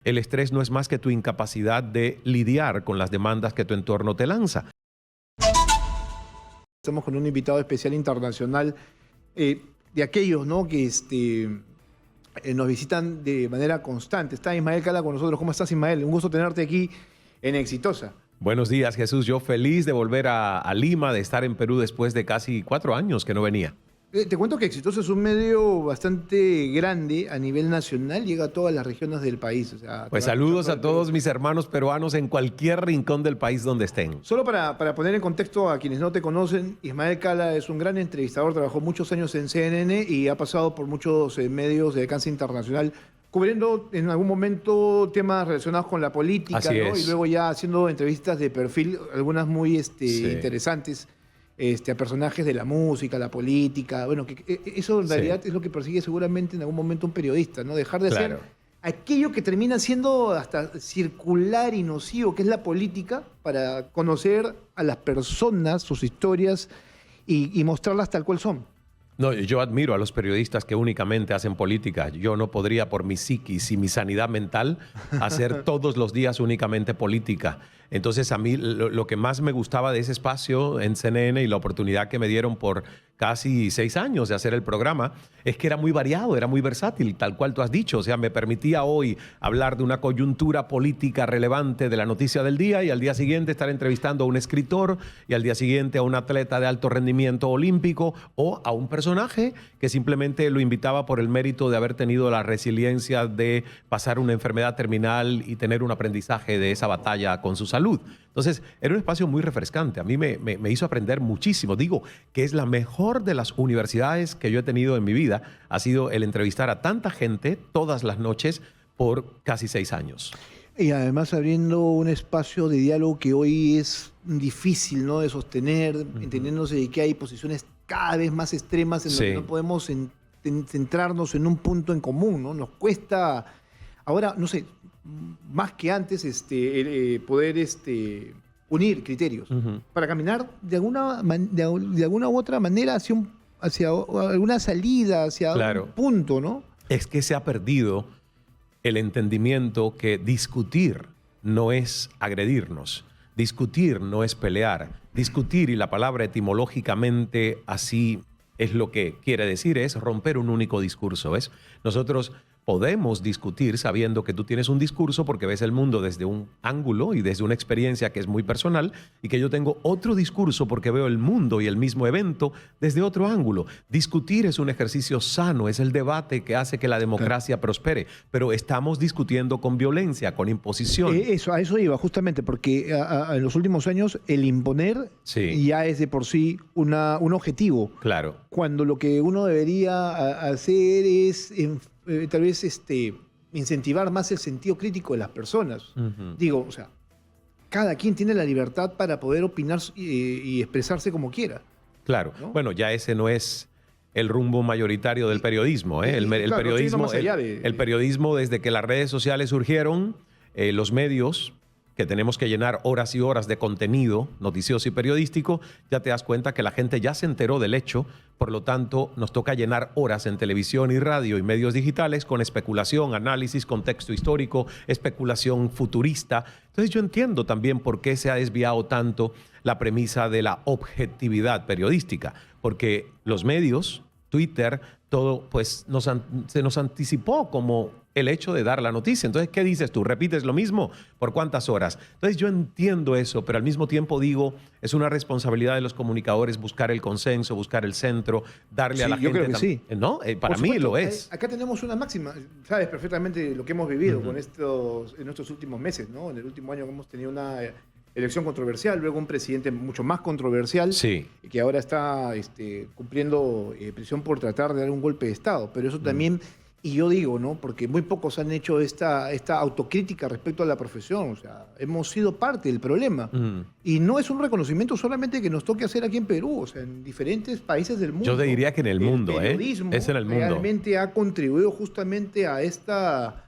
El estrés no es más que tu incapacidad de lidiar con las demandas que tu entorno te lanza. Estamos con un invitado especial internacional, de aquellos, ¿no?, que nos visitan de manera constante. Está Ismael Cala con nosotros. ¿Cómo estás, Ismael? Un gusto tenerte aquí en Exitosa. Buenos días, Jesús. Yo feliz de volver a Lima, de estar en Perú después de casi 4 años que no venía. Te cuento que Exitosa es un medio bastante grande a nivel nacional, llega a todas las regiones del país. O sea, Pues saludos a todos mis hermanos peruanos en cualquier rincón del país donde estén. Solo para poner en contexto a quienes no te conocen, Ismael Cala es un gran entrevistador, trabajó muchos años en CNN y ha pasado por muchos medios de alcance internacional, cubriendo en algún momento temas relacionados con la política, ¿no? Y luego ya haciendo entrevistas de perfil, algunas muy interesantes. A personajes de la música, la política. Bueno, que eso en realidad es lo que persigue seguramente en algún momento un periodista, ¿no? Dejar de ser aquello que termina siendo hasta circular y nocivo, que es la política, para conocer a las personas, sus historias y mostrarlas tal cual son. No, yo admiro a los periodistas que únicamente hacen política. Yo no podría, por mi psiquis y mi sanidad mental, hacer todos los días únicamente política. Entonces, a mí lo que más me gustaba de ese espacio en CNN y la oportunidad que me dieron por casi 6 años de hacer el programa es que era muy variado, era muy versátil, tal cual tú has dicho. O sea, me permitía hoy hablar de una coyuntura política relevante de la noticia del día y al día siguiente estar entrevistando a un escritor y al día siguiente a un atleta de alto rendimiento olímpico o a un personaje que simplemente lo invitaba por el mérito de haber tenido la resiliencia de pasar una enfermedad terminal y tener un aprendizaje de esa batalla con su salud. Entonces, era un espacio muy refrescante. A mí me hizo aprender muchísimo. Digo que es la mejor de las universidades que yo he tenido en mi vida. Ha sido el entrevistar a tanta gente todas las noches por casi 6 años. Y además abriendo un espacio de diálogo que hoy es difícil, ¿no?, de sostener, entendiéndose de que hay posiciones cada vez más extremas en las que no podemos centrarnos en un punto en común, ¿no? Nos cuesta, ahora, no sé, más que antes, poder unir criterios para caminar de alguna u otra manera hacia alguna salida, hacia un punto, ¿no? Es que se ha perdido el entendimiento que discutir no es agredirnos, discutir no es pelear, discutir, y la palabra etimológicamente así es lo que quiere decir, es romper un único discurso, ¿ves? Nosotros podemos discutir sabiendo que tú tienes un discurso porque ves el mundo desde un ángulo y desde una experiencia que es muy personal, y que yo tengo otro discurso porque veo el mundo y el mismo evento desde otro ángulo. Discutir es un ejercicio sano, es el debate que hace que la democracia prospere, pero estamos discutiendo con violencia, con imposición. A eso iba, justamente, porque en los últimos años el imponer ya es de por sí un objetivo. Claro. Cuando lo que uno debería hacer es tal vez incentivar más el sentido crítico de las personas. Digo, o sea, cada quien tiene la libertad para poder opinar y expresarse como quiera. Claro. ¿No? Bueno, ya ese no es el rumbo mayoritario del periodismo. El periodismo, desde que las redes sociales surgieron, los medios, que tenemos que llenar horas y horas de contenido noticioso y periodístico, ya te das cuenta que la gente ya se enteró del hecho, por lo tanto nos toca llenar horas en televisión y radio y medios digitales con especulación, análisis, contexto histórico, especulación futurista. Entonces yo entiendo también por qué se ha desviado tanto la premisa de la objetividad periodística, porque los medios, Twitter, todo, pues se nos anticipó como el hecho de dar la noticia. Entonces, ¿qué dices tú? ¿Repites lo mismo? ¿Por cuántas horas? Entonces, yo entiendo eso, pero al mismo tiempo digo, es una responsabilidad de los comunicadores buscar el consenso, buscar el centro, darle a la gente... Yo creo que sí. ¿No? Para mí lo es. Acá tenemos una máxima. Sabes perfectamente lo que hemos vivido en estos últimos meses, ¿no? En el último año hemos tenido una elección controversial, luego un presidente mucho más controversial, que ahora está cumpliendo prisión por tratar de dar un golpe de Estado. Pero eso también... Y yo digo, ¿no?, porque muy pocos han hecho esta autocrítica respecto a la profesión. O sea, hemos sido parte del problema. Y no es un reconocimiento solamente que nos toque hacer aquí en Perú, o sea, en diferentes países del mundo. Yo te diría que en el mundo, el periodismo es en el mundo. Realmente ha contribuido justamente a esta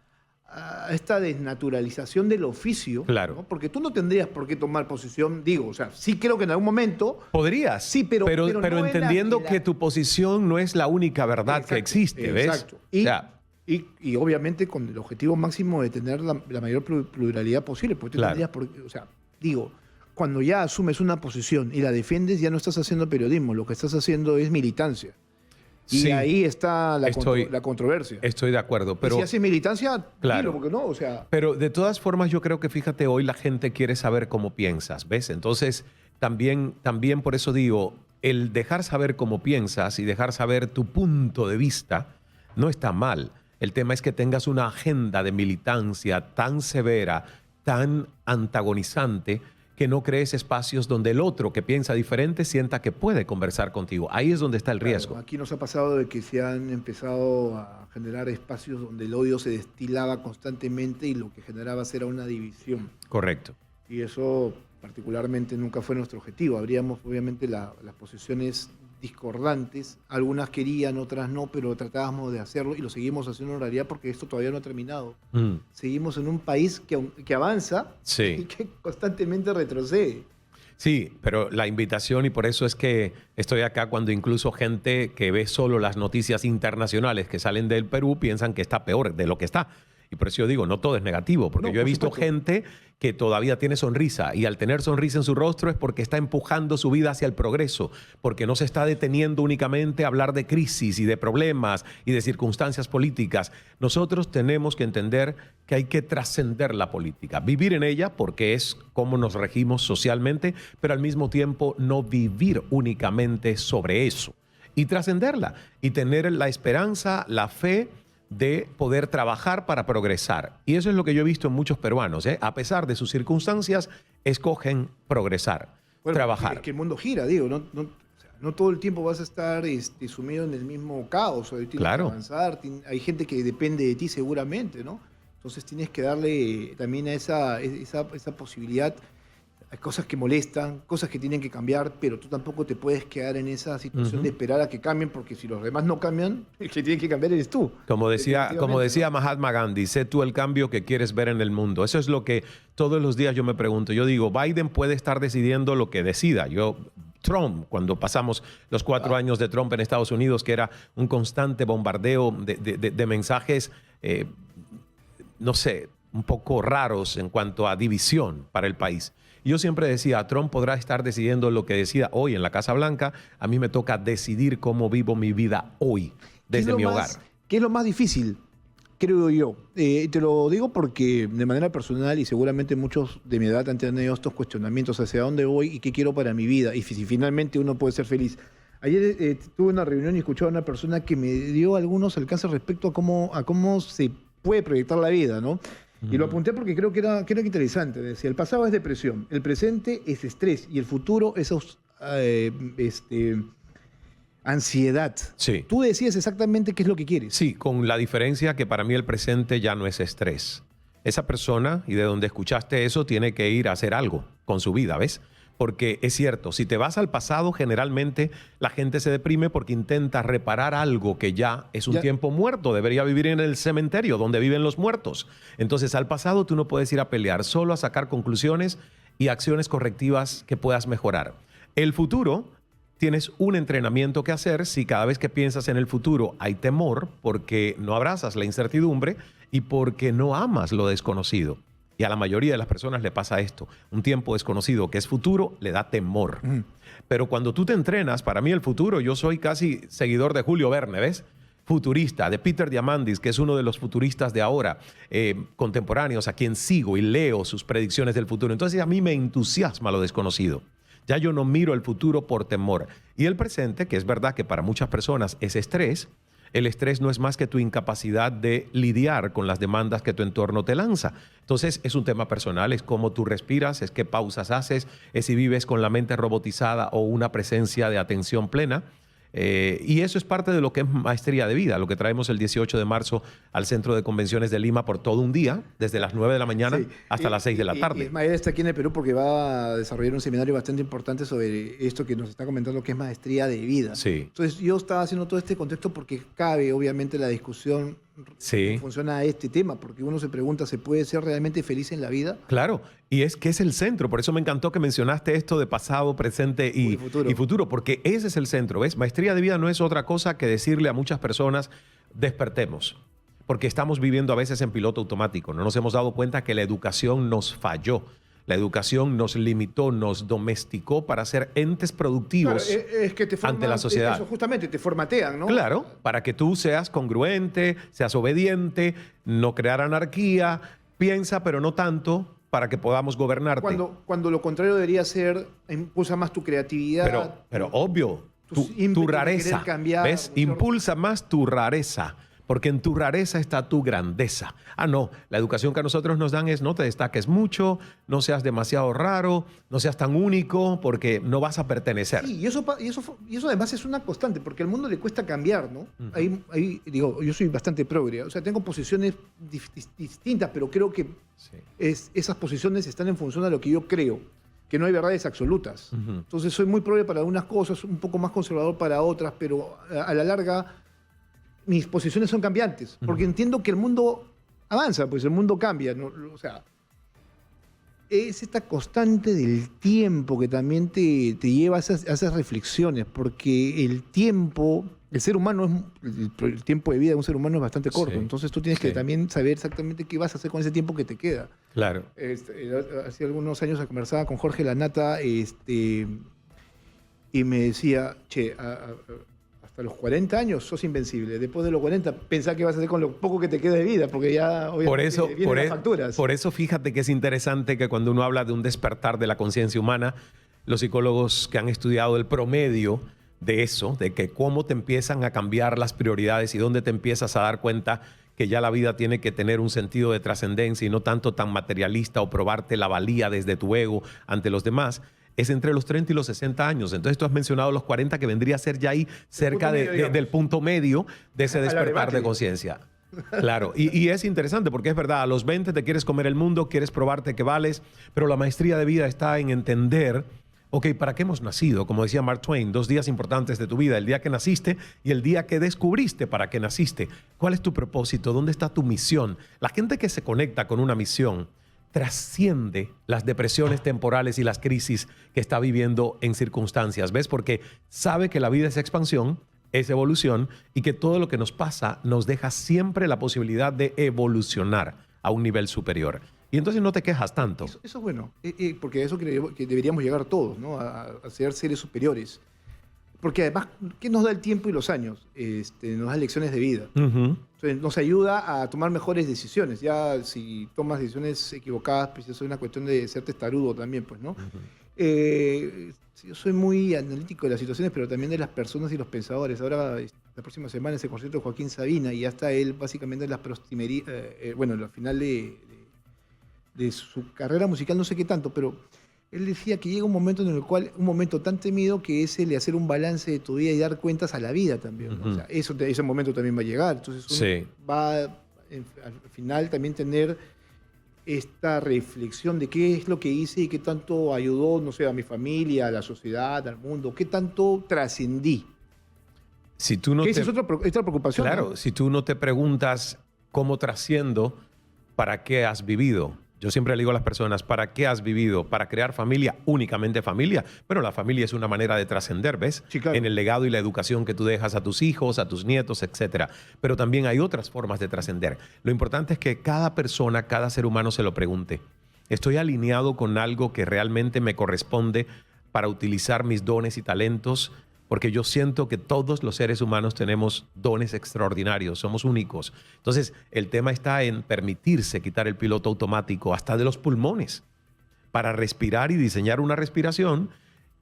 desnaturalización del oficio. Claro. ¿No? Porque tú no tendrías por qué tomar posición, digo, o sea, sí creo que en algún momento... Podrías, sí, pero no entendiendo que tu posición no es la única verdad que existe, ¿ves? Exacto. Y obviamente con el objetivo máximo de tener la mayor pluralidad posible, porque tú Claro. tendrías, o sea, digo, cuando ya asumes una posición y la defiendes, ya no estás haciendo periodismo, lo que estás haciendo es militancia. Y Sí, ahí está estoy- la controversia. estoy de acuerdo, Y pero... si haces militancia, Claro. dilo, porque no, o sea, Pero de todas formas, yo creo que, fíjate, hoy la gente quiere saber cómo piensas, ¿ves? Entonces, también por eso digo, el dejar saber cómo piensas y dejar saber tu punto de vista no está mal. El tema es que tengas una agenda de militancia tan severa, tan antagonizante, que no crees espacios donde el otro que piensa diferente sienta que puede conversar contigo. Ahí es donde está el riesgo. claro, aquí nos ha pasado de que se han empezado a generar espacios donde el odio se destilaba constantemente y lo que generaba era una división. Correcto. Y eso particularmente nunca fue nuestro objetivo. Habríamos obviamente las posiciones discordantes, algunas querían, otras no, pero tratábamos de hacerlo y lo seguimos haciendo en realidad porque esto todavía no ha terminado. Mm, Seguimos en un país que avanza y sí. que constantemente retrocede. Sí, pero la invitación, y por eso es que estoy acá cuando incluso gente que ve solo las noticias internacionales que salen del Perú piensan que está peor de lo que está. Y por eso yo digo, no todo es negativo, porque No, yo he por visto supuesto. gente que todavía tiene sonrisa, y al tener sonrisa en su rostro es porque está empujando su vida hacia el progreso, porque no se está deteniendo únicamente a hablar de crisis y de problemas y de circunstancias políticas. Nosotros tenemos que entender que hay que trascender la política, vivir en ella porque es como nos regimos socialmente, pero al mismo tiempo no vivir únicamente sobre eso y trascenderla y tener la esperanza, la fe de poder trabajar para progresar. Y eso es lo que yo he visto en muchos peruanos, ¿eh? A pesar de sus circunstancias, escogen progresar, Bueno, trabajar. Es que el mundo gira, digo, o sea, no todo el tiempo vas a estar sumido en el mismo caos, o tienes Claro. que avanzar, hay gente que depende de ti seguramente, ¿no? Entonces tienes que darle también a esa posibilidad. Hay cosas que molestan, cosas que tienen que cambiar, pero tú tampoco te puedes quedar en esa situación de esperar a que cambien, porque si los demás no cambian, el que tiene que cambiar eres tú. Como decía Definitivamente, Mahatma Gandhi, sé tú el cambio que quieres ver en el mundo. Eso es lo que todos los días yo me pregunto. Yo digo, Biden puede estar decidiendo lo que decida. Trump, cuando pasamos los 4 años de Trump en Estados Unidos, que era un constante bombardeo de mensajes, no sé, un poco raros en cuanto a división para el país. Yo siempre decía, Trump podrá estar decidiendo lo que decida hoy en la Casa Blanca. A mí me toca decidir cómo vivo mi vida hoy, desde mi hogar. ¿Qué es lo más difícil? Creo yo. Te lo digo porque de manera personal y seguramente muchos de mi edad han tenido estos cuestionamientos hacia dónde voy y qué quiero para mi vida y si finalmente uno puede ser feliz. Ayer tuve una reunión y escuché a una persona que me dio algunos alcances respecto a cómo se puede proyectar la vida, ¿no? Y lo apunté porque creo que era interesante. Decía, el pasado es depresión, el presente es estrés y el futuro es ansiedad. Sí. Tú decías exactamente qué es lo que quieres. Sí, con la diferencia que para mí el presente ya no es estrés. Esa persona, y de donde escuchaste eso, tiene que ir a hacer algo con su vida, ¿ves? Porque es cierto, si te vas al pasado, generalmente la gente se deprime porque intenta reparar algo que ya es un tiempo muerto. Debería vivir en el cementerio donde viven los muertos. Entonces, al pasado tú no puedes ir a pelear, solo a sacar conclusiones y acciones correctivas que puedas mejorar. El futuro, tienes un entrenamiento que hacer si cada vez que piensas en el futuro hay temor porque no abrazas la incertidumbre y porque no amas lo desconocido. Y a la mayoría de las personas le pasa esto. Un tiempo desconocido que es futuro le da temor. Pero cuando tú te entrenas, para mí el futuro, yo soy casi seguidor de Julio Verne, ¿ves? Futurista, de Peter Diamandis, que es uno de los futuristas de ahora, contemporáneos, a quien sigo y leo sus predicciones del futuro. Entonces a mí me entusiasma lo desconocido. Ya yo no miro el futuro por temor. Y el presente, que es verdad que para muchas personas es estrés, el estrés no es más que tu incapacidad de lidiar con las demandas que tu entorno te lanza. Entonces es un tema personal, es cómo tú respiras, es qué pausas haces, es si vives con la mente robotizada o una presencia de atención plena. Y eso es parte de lo que es Maestría de Vida, lo que traemos el 18 de marzo al Centro de Convenciones de Lima por todo un día, desde las 9 de la mañana hasta las 6 de la tarde. Ismael está aquí en el Perú porque va a desarrollar un seminario bastante importante sobre esto que nos está comentando, que es Maestría de Vida. Sí. Entonces yo estaba haciendo todo este contexto porque cabe obviamente la discusión en función a este tema, porque uno se pregunta, ¿se puede ser realmente feliz en la vida? Claro, y es que es el centro, por eso me encantó que mencionaste esto de pasado, presente y futuro, porque ese es el centro, ¿ves? Maestría de Vida no es otra cosa que decirle a muchas personas, despertemos. porque estamos viviendo a veces en piloto automático. No nos hemos dado cuenta que la educación nos falló. La educación nos limitó, nos domesticó para ser entes productivos es que te ante la sociedad. Eso justamente, te formatean, ¿no? Claro, para que tú seas congruente, seas obediente, no crear anarquía, piensa pero no tanto para que podamos gobernarte. Cuando lo contrario debería ser, impulsa más tu creatividad. Pero obvio, tu ímpetu de rareza, querer cambiar, ¿ves? Impulsa más tu rareza, porque en tu rareza está tu grandeza. Ah, no, la educación que a nosotros nos dan es no te destaques mucho, no seas demasiado raro, no seas tan único, porque no vas a pertenecer. Sí, y eso además es una constante, porque al mundo le cuesta cambiar, ¿no? Ahí, digo, yo soy bastante progre, o sea, tengo posiciones distintas, pero creo que Sí. esas posiciones están en función de lo que yo creo, que no hay verdades absolutas. Entonces soy muy progre para algunas cosas, un poco más conservador para otras, pero a la larga mis posiciones son cambiantes, porque entiendo que el mundo avanza, pues el mundo cambia, ¿no? O sea, es esta constante del tiempo que también te lleva a esas reflexiones, porque el tiempo, el ser humano, el tiempo de vida de un ser humano es bastante corto, Sí, entonces tú tienes que también saber exactamente qué vas a hacer con ese tiempo que te queda. Claro. Hace algunos años conversaba con Jorge Lanata y me decía, che, hasta los 40 años sos invencible. Después de los 40, pensá qué vas a hacer con lo poco que te queda de vida, porque ya obviamente vienen las facturas. Por eso fíjate que es interesante que cuando uno habla de un despertar de la conciencia humana, los psicólogos que han estudiado el promedio de eso, de que cómo te empiezan a cambiar las prioridades y dónde te empiezas a dar cuenta que ya la vida tiene que tener un sentido de trascendencia y no tanto tan materialista o probarte la valía desde tu ego ante los demás, es entre los 30 y los 60 años. Entonces tú has mencionado los 40, que vendría a ser ya ahí cerca del punto medio de ese despertar de conciencia. Claro, y es interesante porque es verdad, a los 20 te quieres comer el mundo, quieres probarte que vales, pero la maestría de vida está en entender, ok, ¿para qué hemos nacido? Como decía Mark Twain, 2 días importantes de tu vida, el día que naciste y el día que descubriste para qué naciste. ¿Cuál es tu propósito? ¿Dónde está tu misión? La gente que se conecta con una misión trasciende las depresiones temporales y las crisis que está viviendo en circunstancias, ¿ves? Porque sabe que la vida es expansión, es evolución y que todo lo que nos pasa nos deja siempre la posibilidad de evolucionar a un nivel superior. Y entonces no te quejas tanto. Eso es bueno, porque a eso que deberíamos llegar todos, ¿no? A ser seres superiores. Porque además, ¿qué nos da el tiempo y los años? Nos da lecciones de vida. Entonces, nos ayuda a tomar mejores decisiones. Ya si tomas decisiones equivocadas, pues eso es una cuestión de ser testarudo también, pues, ¿no? Yo soy muy analítico de las situaciones, pero también de las personas y los pensadores. Ahora, la próxima semana es el concierto de Joaquín Sabina y ya está él básicamente en la prostimería, bueno, al final de su carrera musical, no sé qué tanto, pero él decía que llega un momento en el cual, un momento tan temido que es el de hacer un balance de tu vida y dar cuentas a la vida también, ¿no? O sea, ese momento también va a llegar. Entonces uno va al final también tener esta reflexión de qué es lo que hice y qué tanto ayudó, no sé, a mi familia, a la sociedad, al mundo, qué tanto trascendí. Si tú no esa es otra preocupación. Claro, ¿no? Si tú no te preguntas cómo trasciendo, ¿para qué has vivido? Yo siempre le digo a las personas, ¿para qué has vivido? ¿Para crear familia? Únicamente familia. Pero la familia es una manera de trascender, ¿ves? Sí, claro. En el legado y la educación que tú dejas a tus hijos, a tus nietos, etc. Pero también hay otras formas de trascender. Lo importante es que cada persona, cada ser humano se lo pregunte. ¿Estoy alineado con algo que realmente me corresponde para utilizar mis dones y talentos? Porque yo siento que todos los seres humanos tenemos dones extraordinarios, somos únicos. Entonces, el tema está en permitirse quitar el piloto automático hasta de los pulmones para respirar y diseñar una respiración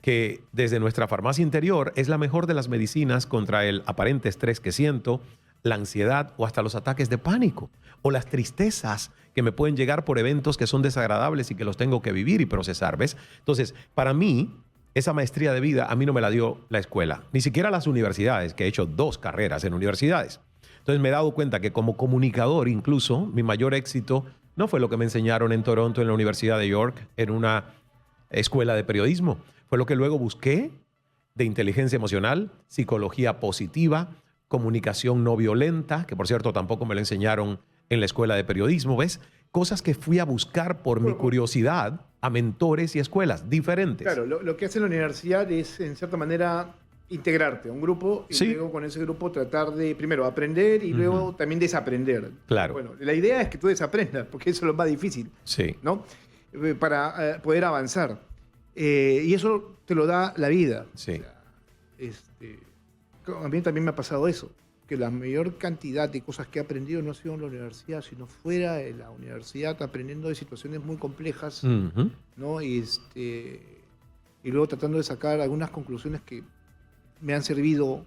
que desde nuestra farmacia interior es la mejor de las medicinas contra el aparente estrés que siento, la ansiedad o hasta los ataques de pánico o las tristezas que me pueden llegar por eventos que son desagradables y que los tengo que vivir y procesar, ¿ves? Entonces, para mí, esa maestría de vida a mí no me la dio la escuela, ni siquiera las universidades, que he hecho 2 carreras en universidades. Entonces me he dado cuenta que como comunicador incluso mi mayor éxito no fue lo que me enseñaron en Toronto en la Universidad de York en una escuela de periodismo. Fue lo que luego busqué de inteligencia emocional, psicología positiva, comunicación no violenta, que por cierto tampoco me lo enseñaron en la escuela de periodismo, ¿ves? Cosas que fui a buscar por mi curiosidad a mentores y escuelas diferentes. Claro, lo que hace la universidad es, en cierta manera, integrarte a un grupo y Sí. luego con ese grupo tratar de, primero, aprender y luego también desaprender. Claro. Bueno, la idea es que tú desaprendas, porque eso es lo más difícil, Sí. ¿no? Para poder avanzar. Y eso te lo da la vida. Sí. O sea, a mí también me ha pasado eso, que la mayor cantidad de cosas que he aprendido no ha sido en la universidad, sino fuera de la universidad, aprendiendo de situaciones muy complejas, Ujú. ¿no? Y luego tratando de sacar algunas conclusiones que me han servido.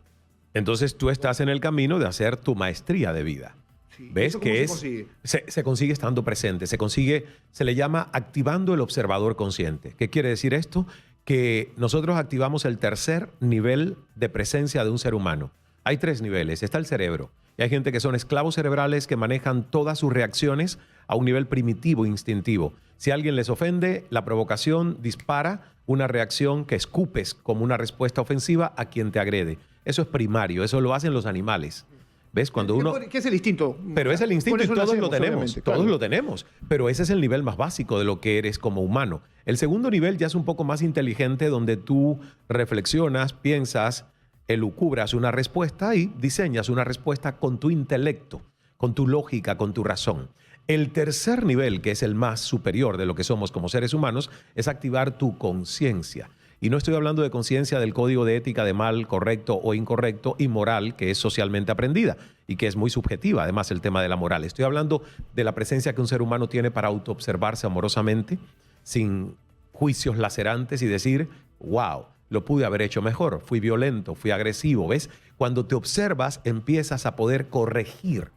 Entonces tú estás en el camino de hacer tu maestría de vida. Sí. ¿Ves ¿Eso cómo que se es? consigue? Se consigue estando presente, se le llama activando el observador consciente. ¿Qué quiere decir esto? Que nosotros activamos el tercer nivel de presencia de un ser humano. Hay 3 niveles. Está el cerebro. Y hay gente que son esclavos cerebrales que manejan todas sus reacciones a un nivel primitivo, instintivo. Si alguien les ofende, la provocación dispara una reacción que escupes como una respuesta ofensiva a quien te agrede. Eso es primario, eso lo hacen los animales. ¿Ves? Cuando uno... ¿Qué es el instinto? Pero es el instinto Con y eso todos lo nacemos, tenemos, obviamente, todos claro. lo tenemos. Pero ese es el nivel más básico de lo que eres como humano. El segundo nivel ya es un poco más inteligente, donde tú reflexionas, piensas, elucubras una respuesta y diseñas una respuesta con tu intelecto, con tu lógica, con tu razón. El tercer nivel, que es el más superior de lo que somos como seres humanos, es activar tu conciencia. Y no estoy hablando de conciencia del código de ética de mal, correcto o incorrecto y moral, que es socialmente aprendida y que es muy subjetiva, además, el tema de la moral. Estoy hablando de la presencia que un ser humano tiene para autoobservarse amorosamente, sin juicios lacerantes y decir, wow, lo pude haber hecho mejor, fui violento, fui agresivo. ¿Ves? Cuando te observas, empiezas a poder corregir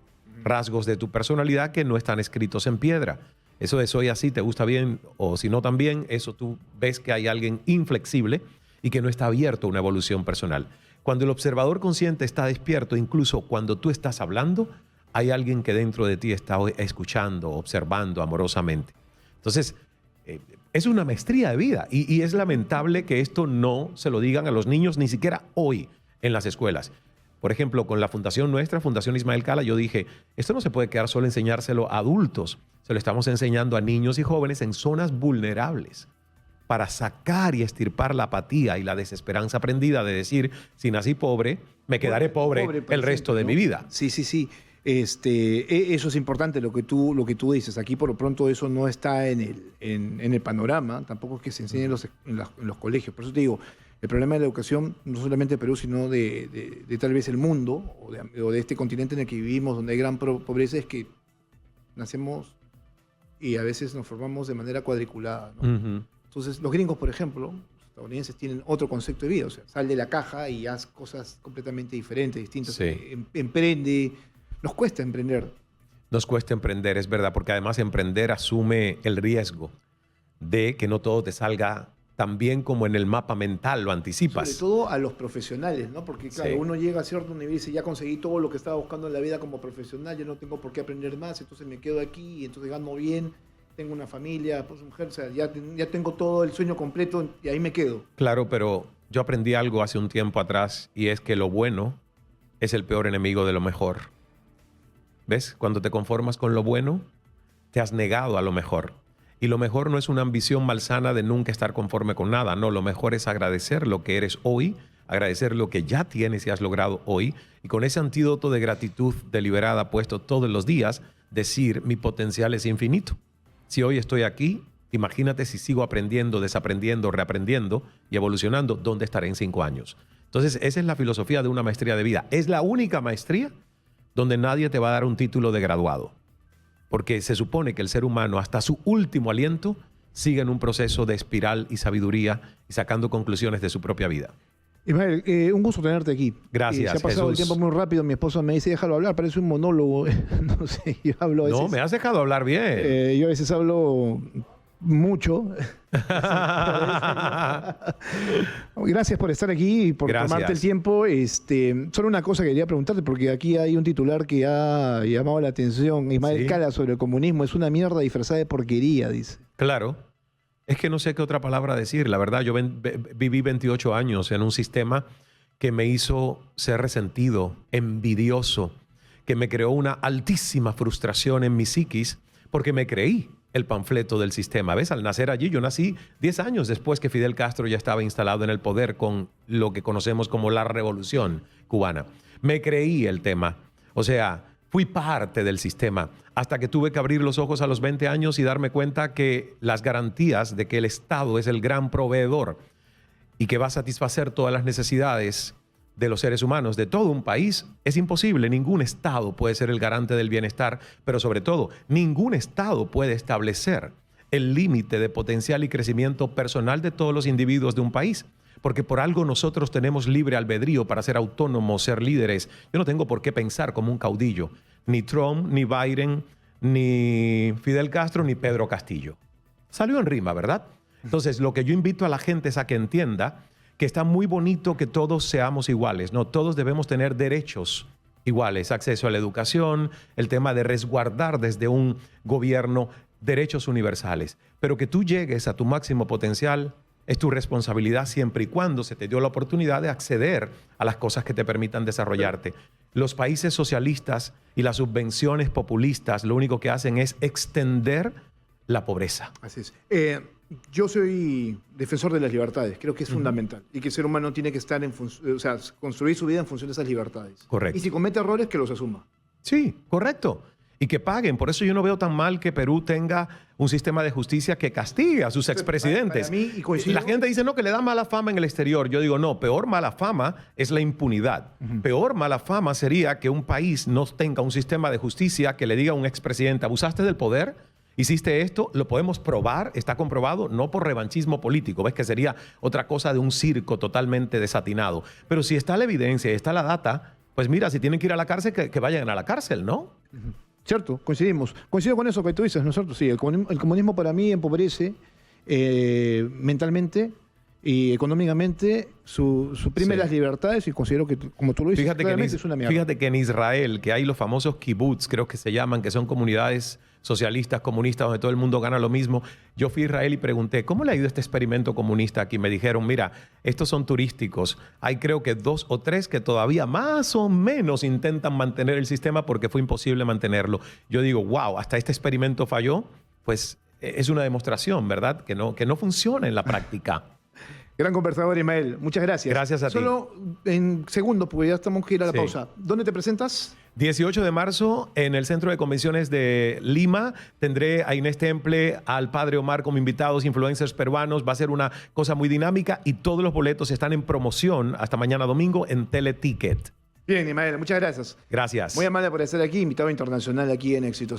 rasgos de tu personalidad que no están escritos en piedra. Eso de soy así, te gusta bien o si no también, eso tú ves que hay alguien inflexible y que no está abierto a una evolución personal. Cuando el observador consciente está despierto, incluso cuando tú estás hablando, hay alguien que dentro de ti está escuchando, observando amorosamente. Entonces, es una maestría de vida y es lamentable que esto no se lo digan a los niños ni siquiera hoy en las escuelas. Por ejemplo, con la fundación nuestra, Fundación Ismael Cala, yo dije, esto no se puede quedar solo enseñárselo a adultos, se lo estamos enseñando a niños y jóvenes en zonas vulnerables para sacar y estirpar la apatía y la desesperanza aprendida de decir, si nací pobre, me quedaré pobre el resto de mi vida. Sí, sí, sí. Eso es importante lo que tú dices. Aquí por lo pronto eso no está en el panorama, tampoco es que se enseñe en los colegios. Por eso te digo, el problema de la educación, no solamente de Perú, sino de tal vez el mundo o de este continente en el que vivimos, donde hay gran pobreza, es que nacemos y a veces nos formamos de manera cuadriculada, ¿no? Ujú. Entonces, los gringos, por ejemplo, los estadounidenses tienen otro concepto de vida, o sea, sal de la caja y haz cosas completamente diferentes, distintas. Sí. Emprende. Nos cuesta emprender. Nos cuesta emprender, es verdad, porque además emprender asume el riesgo de que no todo te salga tan bien como en el mapa mental lo anticipas. Sobre todo a los profesionales, ¿no? Porque, claro, Sí. uno llega a cierto nivel y dice, ya conseguí todo lo que estaba buscando en la vida como profesional, ya no tengo por qué aprender más, entonces me quedo aquí y entonces gano bien, tengo una familia, pues mujer, o sea, ya tengo todo el sueño completo y ahí me quedo. Claro, pero yo aprendí algo hace un tiempo atrás y es que lo bueno es el peor enemigo de lo mejor. ¿Ves? Cuando te conformas con lo bueno, te has negado a lo mejor. Y lo mejor no es una ambición malsana de nunca estar conforme con nada. No, lo mejor es agradecer lo que eres hoy, agradecer lo que ya tienes y has logrado hoy. Y con ese antídoto de gratitud deliberada puesto todos los días, decir, mi potencial es infinito. Si hoy estoy aquí, imagínate si sigo aprendiendo, desaprendiendo, reaprendiendo y evolucionando, ¿dónde estaré en 5 años? Entonces, esa es la filosofía de una maestría de vida. Es la única maestría donde nadie te va a dar un título de graduado. Porque se supone que el ser humano, hasta su último aliento, sigue en un proceso de espiral y sabiduría y sacando conclusiones de su propia vida. Ismael, un gusto tenerte aquí. Gracias, se ha pasado el Jesús. tiempo muy rápido. Mi esposa me dice, déjalo hablar, parece un monólogo. No sé, yo hablo a veces. No, me has dejado hablar bien. Yo a veces hablo mucho. Gracias por estar aquí y por Gracias. tomarte el tiempo. Solo una cosa que quería preguntarte, porque aquí hay un titular que ha llamado la atención. Ismael Sí. Cala sobre el comunismo. Es una mierda disfrazada de porquería, dice. Claro. Es que no sé qué otra palabra decir. La verdad, yo viví 28 años en un sistema que me hizo ser resentido, envidioso, que me creó una altísima frustración en mi psiquis porque me creí el panfleto del sistema. ¿Ves? Al nacer allí, yo nací 10 años después que Fidel Castro ya estaba instalado en el poder con lo que conocemos como la Revolución Cubana. Me creí el tema. O sea, fui parte del sistema hasta que tuve que abrir los ojos a los 20 años y darme cuenta que las garantías de que el Estado es el gran proveedor y que va a satisfacer todas las necesidades de los seres humanos de todo un país es imposible. Ningún Estado puede ser el garante del bienestar, pero sobre todo, ningún Estado puede establecer el límite de potencial y crecimiento personal de todos los individuos de un país. Porque por algo nosotros tenemos libre albedrío para ser autónomos, ser líderes. Yo no tengo por qué pensar como un caudillo. Ni Trump, ni Biden, ni Fidel Castro, ni Pedro Castillo. Salió en rima, ¿verdad? Entonces, lo que yo invito a la gente es a que entienda que está muy bonito que todos seamos iguales, ¿no? Todos debemos tener derechos iguales, acceso a la educación, el tema de resguardar desde un gobierno derechos universales. Pero que tú llegues a tu máximo potencial es tu responsabilidad siempre y cuando se te dio la oportunidad de acceder a las cosas que te permitan desarrollarte. Los países socialistas y las subvenciones populistas lo único que hacen es extender la pobreza. Así es. Yo soy defensor de las libertades, creo que es fundamental y que el ser humano tiene que estar construir su vida en función de esas libertades. Correcto. Y si comete errores, que los asuma. Sí, correcto. Y que paguen. Por eso yo no veo tan mal que Perú tenga un sistema de justicia que castigue a sus expresidentes. Para mí, y coincido, la gente dice, no, que le da mala fama en el exterior. Yo digo, no, peor mala fama es la impunidad. Peor mala fama sería que un país no tenga un sistema de justicia que le diga a un expresidente, abusaste del poder, hiciste esto, lo podemos probar, está comprobado, no por revanchismo político, ves que sería otra cosa de un circo totalmente desatinado. Pero si está la evidencia y está la data, pues mira, si tienen que ir a la cárcel, que vayan a la cárcel, ¿no? Cierto, coincidimos. Coincido con eso que tú dices, nosotros sí, el comunismo para mí empobrece mentalmente y económicamente, suprime las libertades y considero que, como tú lo dices, claramente es una mierda. Fíjate que en Israel, que hay los famosos kibbutz, creo que se llaman, que son comunidades socialistas, comunistas, donde todo el mundo gana lo mismo. Yo fui a Israel y pregunté, ¿cómo le ha ido este experimento comunista aquí? Me dijeron, mira, estos son turísticos. Hay creo que 2 o 3 que todavía más o menos intentan mantener el sistema porque fue imposible mantenerlo. Yo digo, wow, hasta este experimento falló. Pues es una demostración, ¿verdad? Que no funciona en la práctica. Gran conversador, Ismael. Muchas gracias. Gracias a ti. Solo en segundos, porque ya tenemos que ir a la pausa. ¿Dónde te presentas? 18 de marzo en el Centro de Convenciones de Lima. Tendré a Inés Temple, al padre Omar como invitados, influencers peruanos. Va a ser una cosa muy dinámica y todos los boletos están en promoción hasta mañana domingo en Teleticket. Bien, Ismael, muchas gracias. Gracias. Muy amable por estar aquí, invitado internacional aquí en Éxitos.